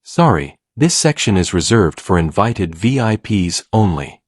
Sorry, this section is reserved for invited VIPs only.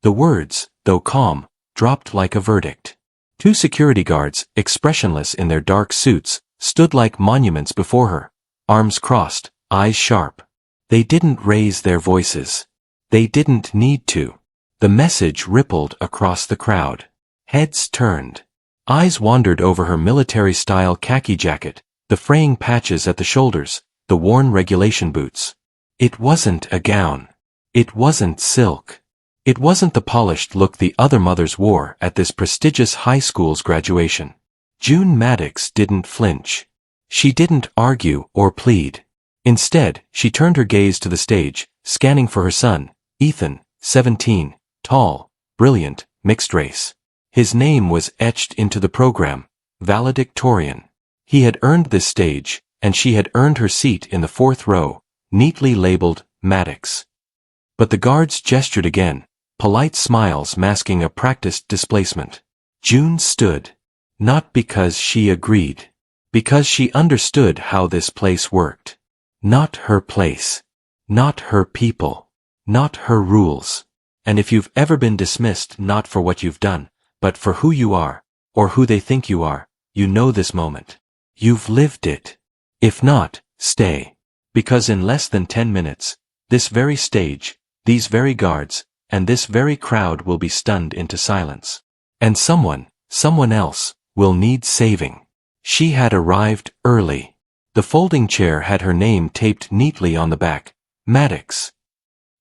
The words, though calm, dropped like a verdict. Two security guards, expressionless in their dark suits, stood like monuments before her, arms crossed, eyes sharp. They didn't raise their voices. They didn't need to. The message rippled across the crowd. Heads turned. Eyes wandered over her military-style khaki jacket, the fraying patches at the shoulders, the worn regulation boots. It wasn't a gown. It wasn't silk. It wasn't the polished look the other mothers wore at this prestigious high school's graduation. June Maddox didn't flinch. She didn't argue or plead. Instead, she turned her gaze to the stage, scanning for her son, Ethan, 17, tall, brilliant, mixed race. His name was etched into the program, valedictorian. He had earned this stage, and she had earned her seat in the fourth row, neatly labeled Maddox. But the guards gestured again, polite smiles masking a practiced displacement. June stood. Not because she agreed. Because she understood how this place worked. Not her place. Not her people. Not her rules. And if you've ever been dismissed not for what you've done, but for who you are, or who they think you are, you know this moment. You've lived it. If not, stay. Because in less than 10 minutes, this very stage, these very guards, and this very crowd will be stunned into silence. And someone else, will need saving. She had arrived early. The folding chair had her name taped neatly on the back, Maddox.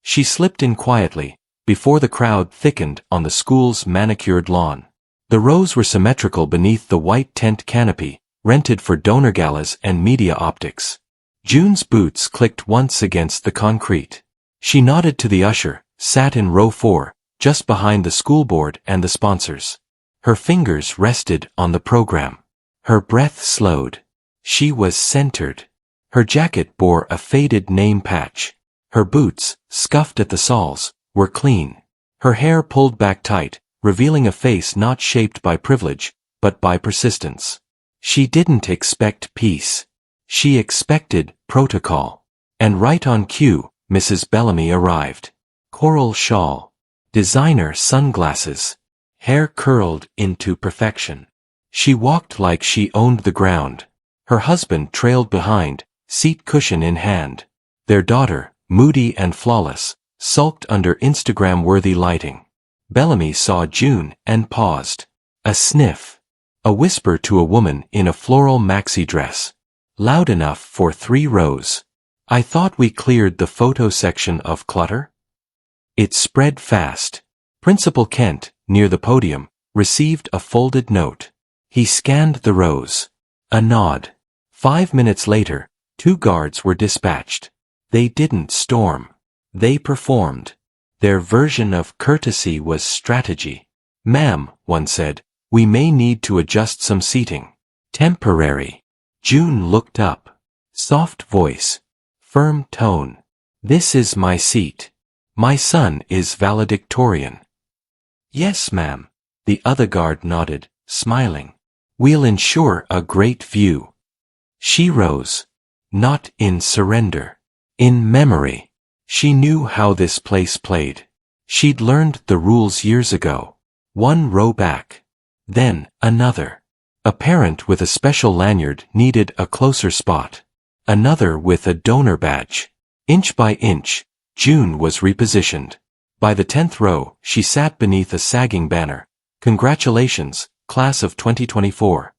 She slipped in quietly, before the crowd thickened on the school's manicured lawn. The rows were symmetrical beneath the white tent canopy, rented for donor galas and media optics. June's boots clicked once against the concrete. She nodded to the usher, sat in row 4, just behind the school board and the sponsors. Her fingers rested on the program. Her breath slowed. She was centered. Her jacket bore a faded name patch. Her boots, scuffed at the soles, were clean. Her hair pulled back tight, revealing a face not shaped by privilege, but by persistence. She didn't expect peace. She expected protocol. And right on cue, Mrs. Bellamy arrived. Coral shawl. Designer sunglasses. Hair curled into perfection. She walked like she owned the ground. Her husband trailed behind, seat cushion in hand. Their daughter, moody and flawless, sulked under Instagram-worthy lighting. Bellamy saw June and paused. A sniff. A whisper to a woman in a floral maxi dress. Loud enough for 3 rows. I thought we cleared the photo section of clutter? It spread fast. Principal Kent, near the podium, received a folded note. He scanned the rows. A nod. 5 minutes later, 2 guards were dispatched. They didn't storm. They performed. Their version of courtesy was strategy. "Ma'am," one said, "we may need to adjust some seating." Temporary. June looked up. Soft voice. Firm tone. "This is my seat. My son is valedictorian." "Yes, ma'am." The other guard nodded, smiling. "We'll ensure a great view." She rose. Not in surrender. In memory. She knew how this place played. She'd learned the rules years ago. 1 row back. Then, another. A parent with a special lanyard needed a closer spot. Another with a donor badge. Inch by inch, June was repositioned. By the 10th row, she sat beneath a sagging banner. "Congratulations, class of 2024.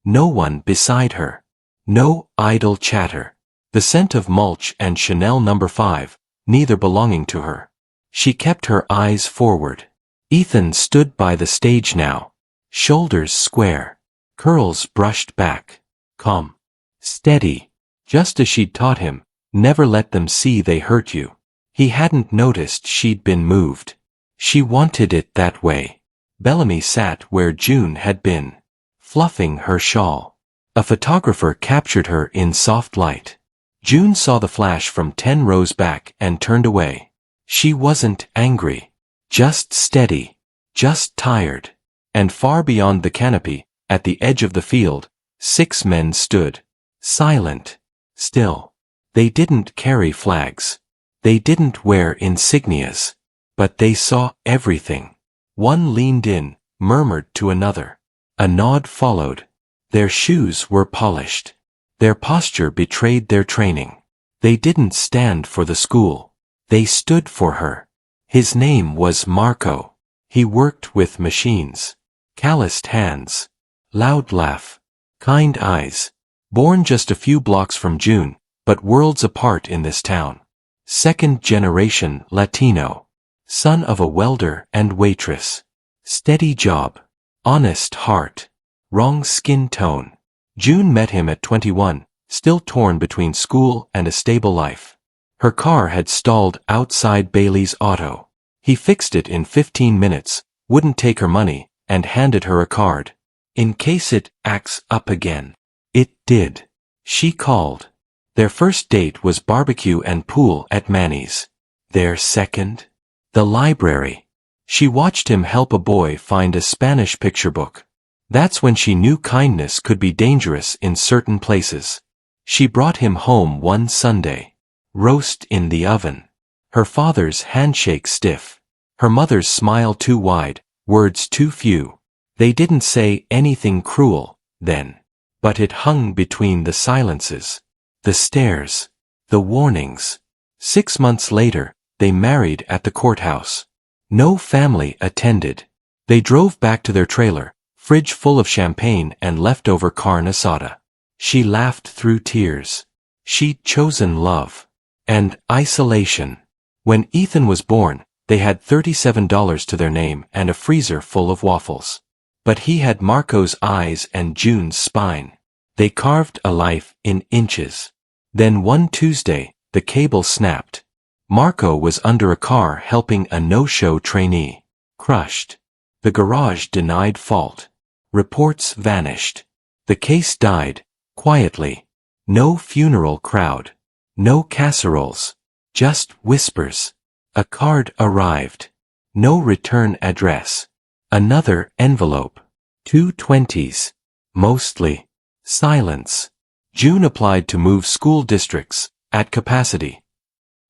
No one beside her. No idle chatter. The scent of mulch and Chanel No. 5, neither belonging to her. She kept her eyes forward. Ethan stood by the stage now. Shoulders square. Curls brushed back. Calm. Steady. Just as she'd taught him, never let them see they hurt you. He hadn't noticed she'd been moved. She wanted it that way. Bellamy sat where June had been, fluffing her shawl. A photographer captured her in soft light. June saw the flash from 10 rows back and turned away. She wasn't angry. Just steady. Just tired. And far beyond the canopy, at the edge of the field, 6 men stood. Silent. Still. They didn't carry flags. They didn't wear insignias. But they saw everything. One leaned in, murmured to another. A nod followed. Their shoes were polished. Their posture betrayed their training. They didn't stand for the school. They stood for her. His name was Marco. He worked with machines. Calloused hands. Loud laugh. Kind eyes. Born just a few blocks from June, but worlds apart in this town. Second generation Latino. Son of a welder and waitress. Steady job. Honest heart. Wrong skin tone. June met him at 21, still torn between school and a stable life. Her car had stalled outside Bailey's auto. He fixed it in 15 minutes, wouldn't take her money, and handed her a card. In case it acts up again. It did. She called. Their first date was barbecue and pool at Manny's. Their second? The library. She watched him help a boy find a Spanish picture book. That's when she knew kindness could be dangerous in certain places. She brought him home one Sunday. Roast in the oven. Her father's handshake stiff. Her mother's smile too wide, words too few. They didn't say anything cruel, then. But it hung between the silences. The stares. The warnings. 6 months later, they married at the courthouse. No family attended. They drove back to their trailer, fridge full of champagne and leftover carne asada. She laughed through tears. She'd chosen love. And isolation. When Ethan was born, they had $37 to their name and a freezer full of waffles. But he had Marco's eyes and June's spine. They carved a life in inches. Then one Tuesday, the cable snapped. Marco was under a car helping a no-show trainee. Crushed. The garage denied fault. Reports vanished. The case died, quietly. No funeral crowd. No casseroles. Just whispers. A card arrived. No return address. Another envelope. 2 20s. Mostly. Silence. June applied to move school districts, at capacity.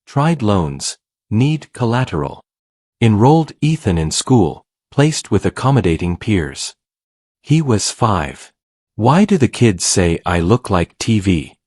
Tried loans, need collateral. Enrolled Ethan in school, placed with accommodating peers. He was 5. Why do the kids say I look like TV?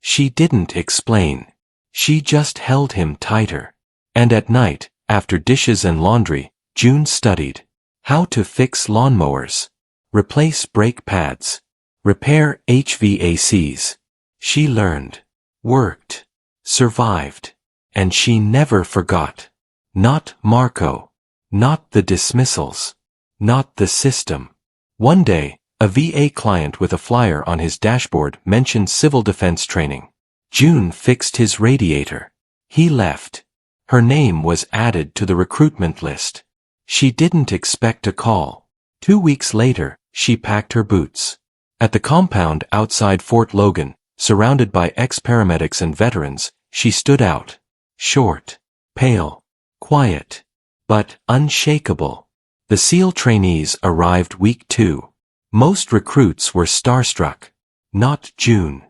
She didn't explain. She just held him tighter. And at night, after dishes and laundry, June studied. How to fix lawnmowers. Replace brake pads. Repair HVACs. She learned. Worked. Survived. And she never forgot. Not Marco. Not the dismissals. Not the system. One day, a VA client with a flyer on his dashboard mentioned civil defense training. June fixed his radiator. He left. Her name was added to the recruitment list. She didn't expect a call. 2 weeks later, she packed her boots. At the compound outside Fort Logan, surrounded by ex-paramedics and veterans, she stood out. Short, pale, quiet, but unshakable. The SEAL trainees arrived week 2. Most recruits were starstruck. Not June.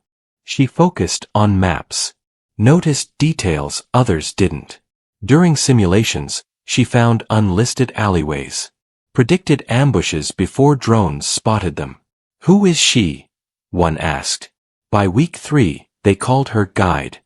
She focused on maps. Noticed details others didn't. During simulations, she found unlisted alleyways. Predicted ambushes before drones spotted them. Who is she? One asked. By week 3, they called her guide.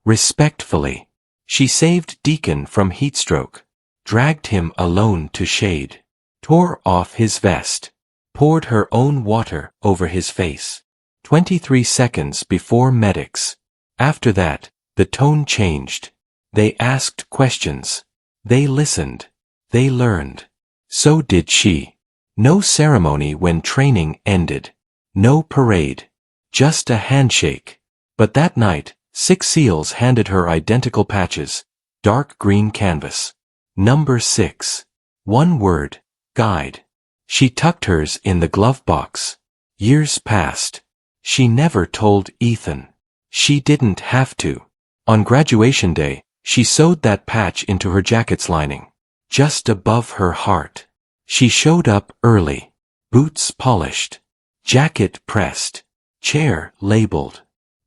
Respectfully. She saved Deacon from heatstroke. Dragged him alone to shade. Tore off his vest. Poured her own water over his face. 23 seconds before medics. After that, the tone changed. They asked questions. They listened. They learned. So did she. No ceremony when training ended. No parade. Just a handshake. But that night, 6 SEALs handed her identical patches. Dark green canvas. Number 6. One word. Guide. She tucked hers in the glove box. Years passed. She never told Ethan. She didn't have to. On graduation day, she sewed that patch into her jacket's lining. Just above her heart. She showed up early. Boots polished. Jacket pressed. Chair labeled.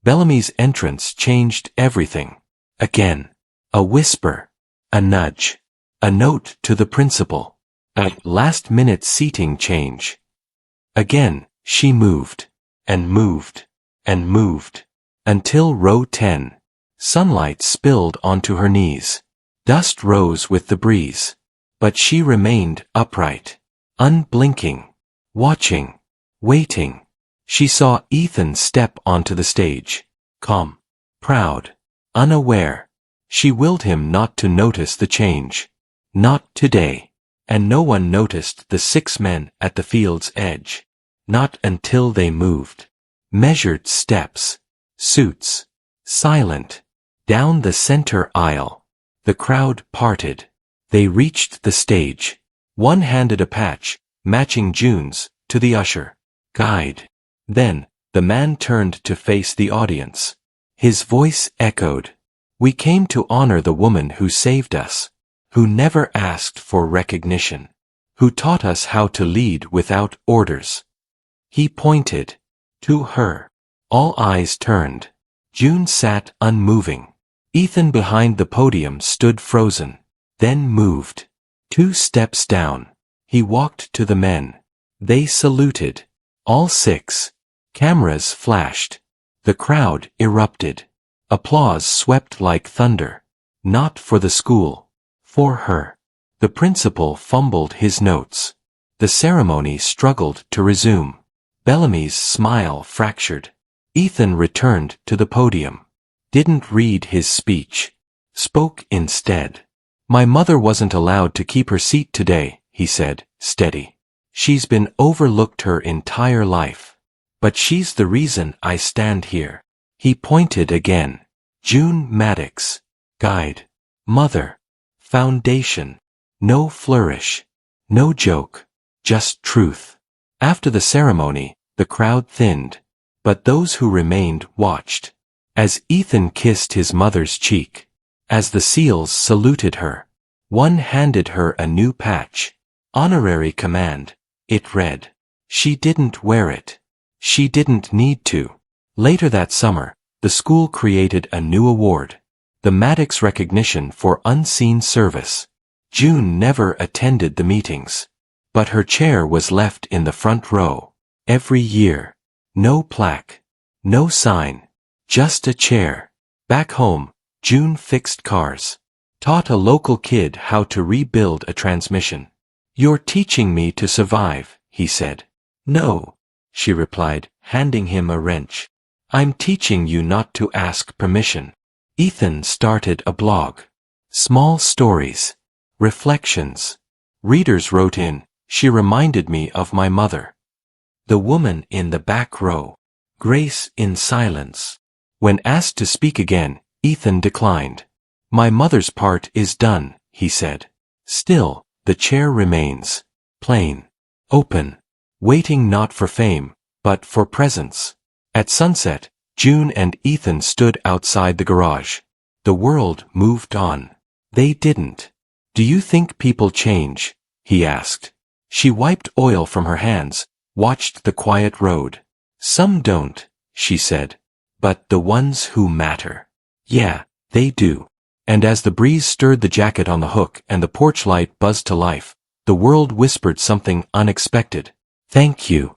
Bellamy's entrance changed everything. Again. A whisper. A nudge. A note to the principal. A last-minute seating change. Again, she moved. And moved. And moved. Until row 10. Sunlight spilled onto her knees. Dust rose with the breeze. But she remained upright. Unblinking. Watching. Waiting. She saw Ethan step onto the stage. Calm. Proud. Unaware. She willed him not to notice the change. Not today. And no one noticed the 6 men at the field's edge. Not until they moved. Measured steps. Suits. Silent. Down the center aisle. The crowd parted. They reached the stage. One handed a patch, matching June's, to the usher. Guide. Then, the man turned to face the audience. His voice echoed. We came to honor the woman who saved us. Who never asked for recognition. Who taught us how to lead without orders. He pointed. To her. All eyes turned. June sat unmoving. Ethan behind the podium stood frozen. Then moved. 2 steps down. He walked to the men. They saluted. All 6. Cameras flashed. The crowd erupted. Applause swept like thunder. Not for the school. For her. The principal fumbled his notes. The ceremony struggled to resume. Bellamy's smile fractured. Ethan returned to the podium. Didn't read his speech. Spoke instead. My mother wasn't allowed to keep her seat today, he said, steady. She's been overlooked her entire life. But she's the reason I stand here. He pointed again. June Maddox. Guide. Mother. Foundation. No flourish. No joke. Just truth. After the ceremony, the crowd thinned. But those who remained watched. As Ethan kissed his mother's cheek. As the SEALs saluted her. One handed her a new patch. Honorary command. It read. She didn't wear it. She didn't need to. Later that summer, the school created a new award. The Maddox Recognition for Unseen Service. June never attended the meetings. But her chair was left in the front row. Every year. No plaque. No sign. Just a chair. Back home, June fixed cars. Taught a local kid how to rebuild a transmission. You're teaching me to survive, he said. No, she replied, handing him a wrench. I'm teaching you not to ask permission. Ethan started a blog. Small stories. Reflections. Readers wrote in, she reminded me of my mother. The woman in the back row. Grace in silence. When asked to speak again, Ethan declined. My mother's part is done, he said. Still, the chair remains. Plain. Open. Waiting not for fame, but for presence. At sunset, June and Ethan stood outside the garage. The world moved on. They didn't. Do you think people change? He asked. She wiped oil from her hands, watched the quiet road. Some don't, she said. But the ones who matter. Yeah, they do. And as the breeze stirred the jacket on the hook and the porch light buzzed to life, the world whispered something unexpected. Thank you.